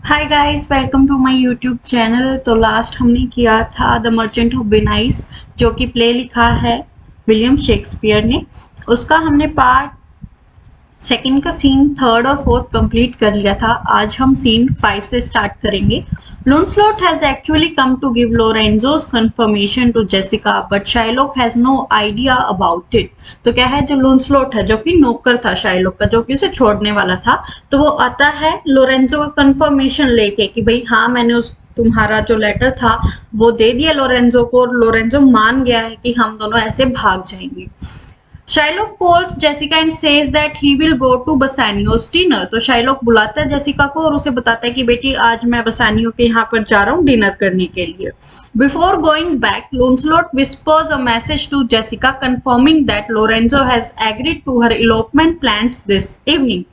Hi guys, welcome to my YouTube channel. तो last हमने किया था द मर्चेंट ऑफ वेनाइस, जो कि प्ले लिखा है विलियम शेक्सपियर ने। उसका हमने पार्ट सेकंड का सीन थर्ड और फोर्थ कंप्लीट कर लिया था। आज हम सीन 5 से स्टार्ट करेंगे। Lancelot has actually come to give Lorenzo's confirmation to Jessica, but Shylock has no idea about it. तो क्या है, जो Lancelot है, जो कि नौकर था Shylock का, जो कि उसे छोड़ने वाला था, तो वो आता है लोरेंजो का कंफर्मेशन लेके कि भाई हाँ, मैंने उस तुम्हारा जो लेटर था वो दे दिया लोरेंजो को, और लोरेंजो मान गया है कि हम दोनों ऐसे भाग जाएंगे। Shylock calls Jessica and says that he will go to Bassanio's dinner. तो शाइलॉक बुलाता है जेसिका को और उसे बताता है कि बेटी, आज मैं बसानियो के यहाँ पर जा रहा हूँ डिनर करने के लिए। Before going back, Launcelot whispers a message to Jessica confirming that Lorenzo has agreed to her elopement plans this evening.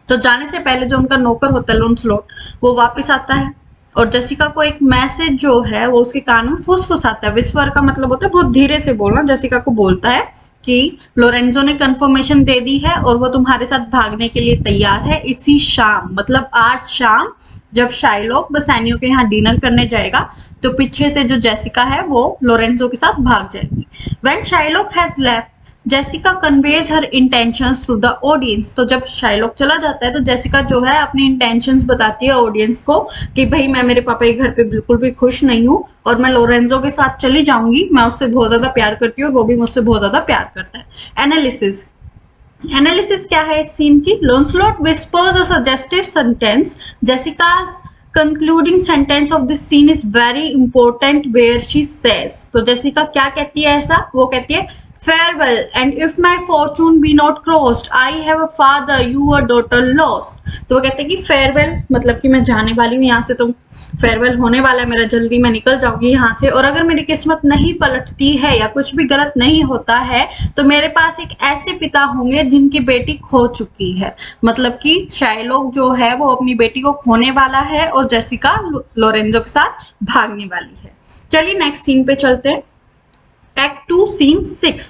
तो जाने से पहले जो उनका नौकर होता है लॉन्सलॉट, वो वापस आता है और जेसिका को एक मैसेज जो है वो उसके कान में फुसफुसाता है। विस्पर का मतलब होता है बहुत धीरे से बोलना। जेसिका को बोलता है कि लोरेंजो ने कंफर्मेशन दे दी है और वो तुम्हारे साथ भागने के लिए तैयार है इसी शाम, मतलब आज शाम जब शाइलॉक बसानियो के यहाँ डिनर करने जाएगा तो पीछे से जो जेसिका है वो लोरेंजो के साथ भाग जाएगी। When Shylock has left, Jessica conveys her intentions to the audience. तो जब शाइलॉक चला जाता है तो जेसिका जो है अपनी इंटेंशंस बताती है ऑडियंस को कि भाई मैं मेरे पापा के घर पे बिल्कुल भी खुश नहीं हूँ और मैं लोरेंजो के साथ चली जाऊंगी। मैं उससे बहुत ज्यादा प्यार करती हूँ और वो भी मुझसे बहुत ज्यादा प्यार करता है। एनालिसिस क्या है इस सीन की? Launcelot whispers a suggestive sentence. Jessica's concluding sentence of this scene is very important where she says, तो जेसिका क्या कहती है ऐसा? वो कहती है farewell, and if my fortune be not crossed, I have a father, you a daughter lost। तो वो कहते हैं कि farewell मतलब कि मैं जाने वाली हूँ यहाँ से, तो फेयरवेल होने वाला है मेरा, जल्दी मैं निकल जाऊंगी यहाँ से, और अगर मेरी किस्मत नहीं पलटती है या कुछ भी गलत नहीं होता है तो मेरे पास एक ऐसे पिता होंगे जिनकी बेटी खो चुकी है। मतलब कि शाइलॉक जो है वो अपनी बेटी को खोने वाला है और जेसिका लोरेंजो के साथ भागने वाली है। चलिए नेक्स्ट सीन पे चलते हैं। Act 2 Scene 6।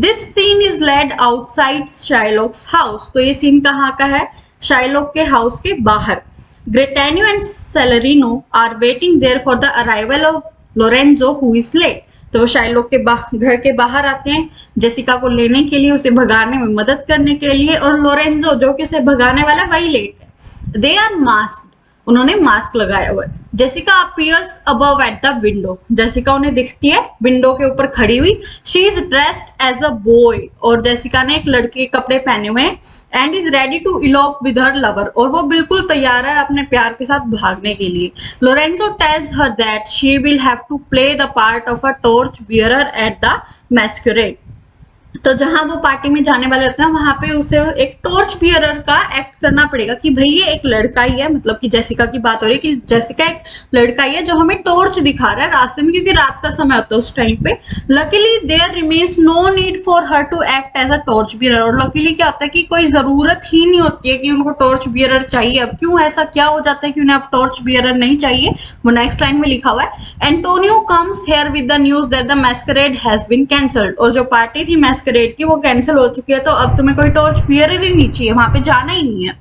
This scene is led outside Shylock's house। तो ये सीन कहाँ का है? शाइलॉक के हाउस के बाहर। Gretanio and Celerino are waiting there for the arrival of Lorenzo, who is late। तो शाइलॉक के घर के बाहर आते हैं जेसिका को लेने के लिए, उसे भगाने में मदद करने के लिए, और लोरेंजो जो कि उसे भगाने वाला वही लेट है। They are masked। उन्होंने मास्क लगाया हुआ है। Jessica appears above at the window. Jessica उन्हें दिखती है विंडो के ऊपर खड़ी हुई। She is dressed as a boy. और जेसिका ने एक लड़के के कपड़े पहने हुए हैं। And is ready to elope with her lover. और वो बिल्कुल तैयार है अपने प्यार के साथ भागने के लिए। Lorenzo tells her that she will have to play the part of a torch bearer at the masquerade. तो जहां वो पार्टी में जाने वाले होते हैं वहां पे उसे एक टॉर्च बियरर का एक्ट करना पड़ेगा कि भाई ये एक लड़का ही है, मतलब कि जेसिका की बात हो रही है कि जेसिका एक लड़का ही है जो हमें टॉर्च दिखा रहा है रास्ते में, क्योंकि रात का समय होता है उस टाइम पे। Luckily there remains no need for her to act as a torch bearer. और लकीली क्या होता है कि कोई जरूरत ही नहीं होती है कि उनको टॉर्च बियरर चाहिए। अब क्यों ऐसा क्या हो जाता है कि उन्हें अब टॉर्च बियरर नहीं चाहिए, वो नेक्स्ट लाइन में लिखा हुआ है। Antonio comes here with the news that the masquerade has been cancelled. और जो पार्टी थी मैस्करेड की वो कैंसिल हो चुकी है, तो अब तुम्हें कोई टॉर्च बियरर ही नहीं चाहिए, वहां पे जाना ही नहीं है।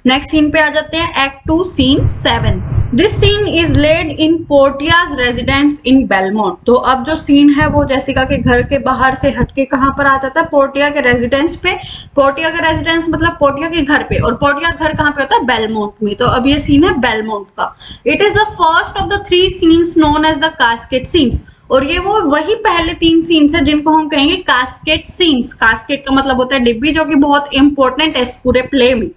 नेक्स्ट सीन पे आ जाते हैं। Act 2 scene 7। This scene is laid in Portia's residence in Belmont. तो अब जो सीन है वो जेसिका के घर के बाहर से हटके कहां पर आ जाता है? पोर्टिया के रेजिडेंस पे। पोर्टिया का रेजिडेंस मतलब पोर्टिया के घर पे, और पोर्टिया घर कहां पे होता है? बेलमोंट में। तो अब ये सीन है बेलमोंट का। It is the first of the 3 scenes known as the casket scenes. और ये वो वही पहले 3 सीन्स है जिनको हम कहेंगे कास्केट सीन्स। कास्केट का मतलब होता है डिब्बी, जो कि बहुत इंपॉर्टेंट है इस पूरे प्ले में।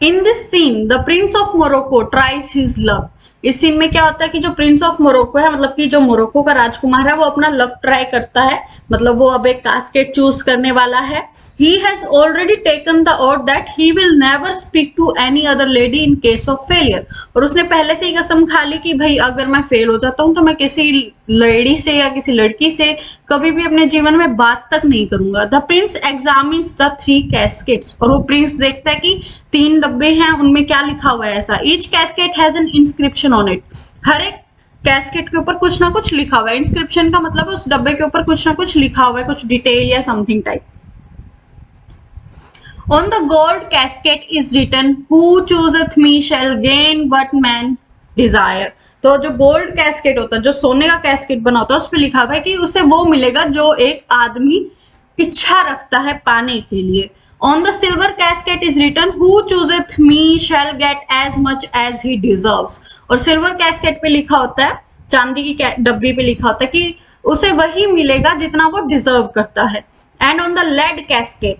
In this seen the Prince of Morocco tries his luck. इस सीन में क्या होता है कि जो प्रिंस ऑफ मोरक्को है, मतलब कि जो मोरक्को का राजकुमार है, वो अपना लक ट्राई करता है। मतलब वो अब एक कास्केट चूज करने वाला है। He has already taken the oath that he will never speak to any other lady in case of failure। और उसने पहले से ही कसम खा ली कि भाई अगर मैं फेल हो जाता हूँ तो मैं किसी लेडी से या किसी लड़की से कभी भी अपने जीवन में बात तक नहीं करूंगा। The Prince examines the 3 cascades. और वो प्रिंस देखता है कि 3 डब्बे हैं, उनमें क्या लिखा हुआ है ऐसा। Each casket has an inscription on it. हर एक कैस्केट के ऊपर कुछ ना कुछ लिखा हुआ है। इंस्क्रिप्शन का मतलब उस डब्बे के ऊपर कुछ ना कुछ लिखा हुआ है, कुछ डिटेल या something type. On the gold casket is written who chooseth me shall gain but man desire. तो जो गोल्ड कैस्केट होता है, जो सोने का कैस्केट बना होता है, उस पर लिखा हुआ है कि उसे वो मिलेगा जो एक आदमी इच्छा रखता है पाने के लिए। On the silver casket is written who chooseth me shall get as much as he deserves. और सिल्वर कैस्केट पे लिखा होता है, चांदी की डब्बी पे लिखा होता है कि उसे वही मिलेगा जितना वो डिजर्व करता है। And on the lead casket,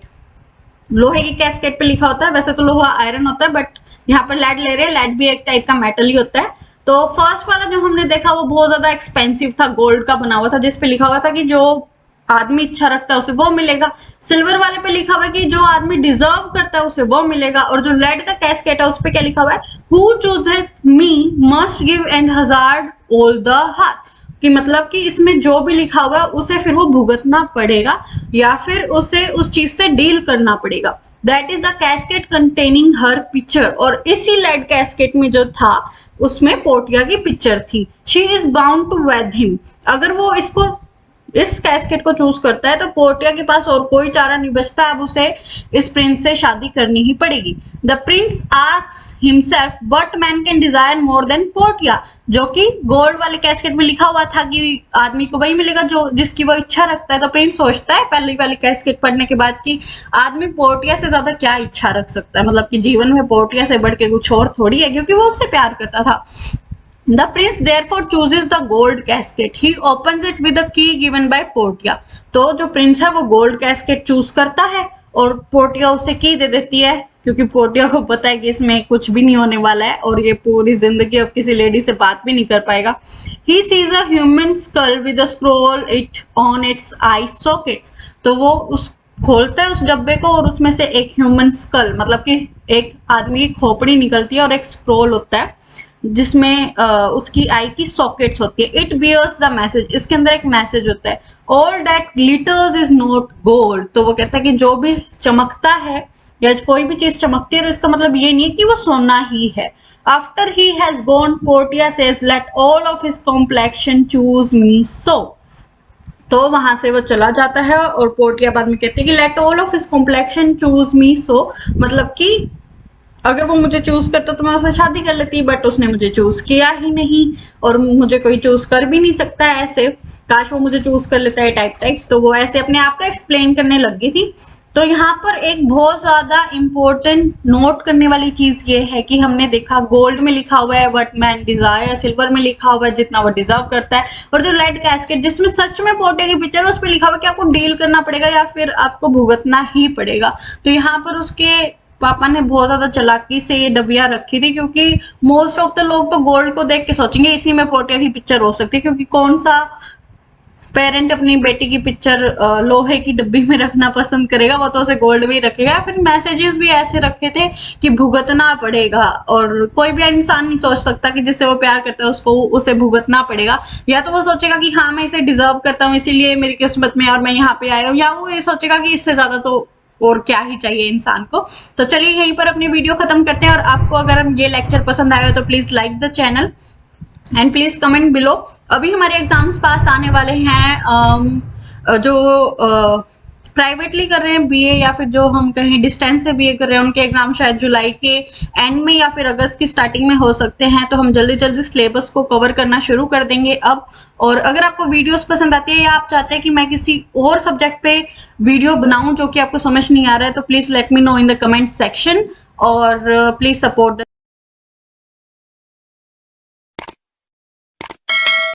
लोहे की कैस्केट पे लिखा होता है, वैसे तो लोहा आयरन होता है बट यहाँ पर लेड ले रहे हैं, लेड भी एक टाइप का मेटल ही होता है। तो फर्स्ट वाला जो हमने देखा वो बहुत ज्यादा एक्सपेंसिव था, गोल्ड का बना हुआ था, जिसपे लिखा हुआ था कि जो आदमी इच्छा रखता है उसे वो मिलेगा। सिल्वर वाले पे लिखा हुआ है कि जो आदमी डिजर्व करता है उसे वो मिलेगा। और जो लेड का कैस्केट है उस पे क्या लिखा हुआ है, who chooseth me must give and hazard all the hath, कि मतलब कि इसमें जो भी लिखा हुआ है उसे फिर वो भुगतना पड़ेगा या फिर उसे उस चीज से डील करना पड़ेगा। That is the casket containing her picture. और इसी लेड कैस्केट में जो था उसमें पोर्टिया की पिक्चर थी। She is bound to wed him. अगर वो इस कैस्केट को चूज करता है तो पोर्टिया के पास और कोई चारा नहीं बचता, अब उसे इस प्रिंस से शादी करनी ही पड़ेगी। The prince asks himself what man can desire more than Portia, जो कि गोल्ड वाले कैस्केट में लिखा हुआ था कि आदमी को वही मिलेगा जो जिसकी वो इच्छा रखता है। तो प्रिंस सोचता है पहली वाली कैस्केट पढ़ने के बाद कि आदमी पोर्टिया से ज्यादा क्या इच्छा रख सकता है, मतलब कि जीवन में पोर्टिया से बढ़ के कुछ और थोड़ी है, क्योंकि वो उससे प्यार करता था। The prince therefore chooses the gold casket. He opens it with a key given by Portia. तो जो प्रिंस है वो गोल्ड कैस्केट चूज करता है और पोर्टिया उसे की दे देती है, क्योंकि पोर्टिया को पता है कि इसमें कुछ भी नहीं होने वाला है और ये पूरी जिंदगी अब किसी लेडी से बात भी नहीं कर पाएगा। He sees a human skull with a scroll it on its eye sockets. तो वो उस खोलता है उस डब्बे को और उसमें से एक ह्यूमन स्कल, मतलब कि एक आदमी की खोपड़ी निकलती है और एक स्क्रोल होता है जिसमें उसकी आई की सॉकेट्स होती है। इट बियर्स द मैसेज, इसके अंदर एक मैसेज होता है, all that glitters is not gold. तो वो कहता है कि जो भी चमकता है या कोई भी चीज चमकती है तो इसका मतलब ये नहीं है कि वो सोना ही है। After he has gone Portia says let all of his complexion choose me so. तो वहां से वो चला जाता है और पोर्टिया बाद में कहती है कि let all of his complexion choose me so, मतलब कि अगर वो मुझे चूज करता तो मैं उससे शादी कर लेती, बट उसने मुझे चूज किया ही नहीं और मुझे कोई चूज कर भी नहीं सकता है ऐसे, काश वो मुझे चूज कर लेता है टाइप। तो वो ऐसे अपने आप को एक्सप्लेन करने लग गई थी। तो यहाँ पर एक बहुत ज्यादा इंपॉर्टेंट नोट करने वाली चीज ये है कि हमने देखा गोल्ड में लिखा हुआ है व्हाट मैन डिजायर, सिल्वर में लिखा हुआ है जितना वो डिजर्व करता है, और जो लेड कैस्केट जिसमें सच में पोर्टिया की पिक्चर है उस पर लिखा हुआ है कि आपको डील करना पड़ेगा या फिर आपको भुगतना ही पड़ेगा। तो यहाँ पर उसके पापा ने बहुत ज्यादा चालाकी से ये डबिया रखी थी, क्योंकि मोस्ट ऑफ द लोग तो गोल्ड को देख के सोचेंगे इसी में पोर्टिया की पिक्चर हो सकती है, क्योंकि कौन सा पेरेंट अपनी बेटी की पिक्चर लोहे की डब्बी में रखना पसंद करेगा, वो तो उसे गोल्ड में ही रखेगा। फिर मैसेजेस भी ऐसे रखे थे कि भुगतना पड़ेगा, और कोई भी इंसान नहीं सोच सकता कि जिससे वो प्यार करता है उसको उसे भुगतना पड़ेगा। या तो वो सोचेगा कि हाँ मैं इसे डिजर्व करता हूँ इसीलिए मेरी किस्मत में और मैं यहाँ पे आया हूँ, या वो ये सोचेगा कि इससे ज्यादा तो और क्या ही चाहिए इंसान को। तो चलिए यहीं पर अपनी वीडियो खत्म करते हैं, और आपको अगर ये लेक्चर पसंद आया तो please like the channel and please comment below. अभी हमारे एग्जाम्स पास आने वाले हैं, जो प्राइवेटली कर रहे हैं बीए या फिर जो हम कहीं डिस्टेंस से बीए कर रहे हैं उनके एग्जाम शायद जुलाई के एंड में या फिर अगस्त की स्टार्टिंग में हो सकते हैं। तो हम जल्दी जल्दी सिलेबस को कवर करना शुरू कर देंगे अब। और अगर आपको वीडियोस पसंद आती है या आप चाहते हैं कि मैं किसी और सब्जेक्ट पे वीडियो बनाऊं जो कि आपको समझ नहीं आ रहा है, तो please let me know in the comment section और प्लीज सपोर्ट द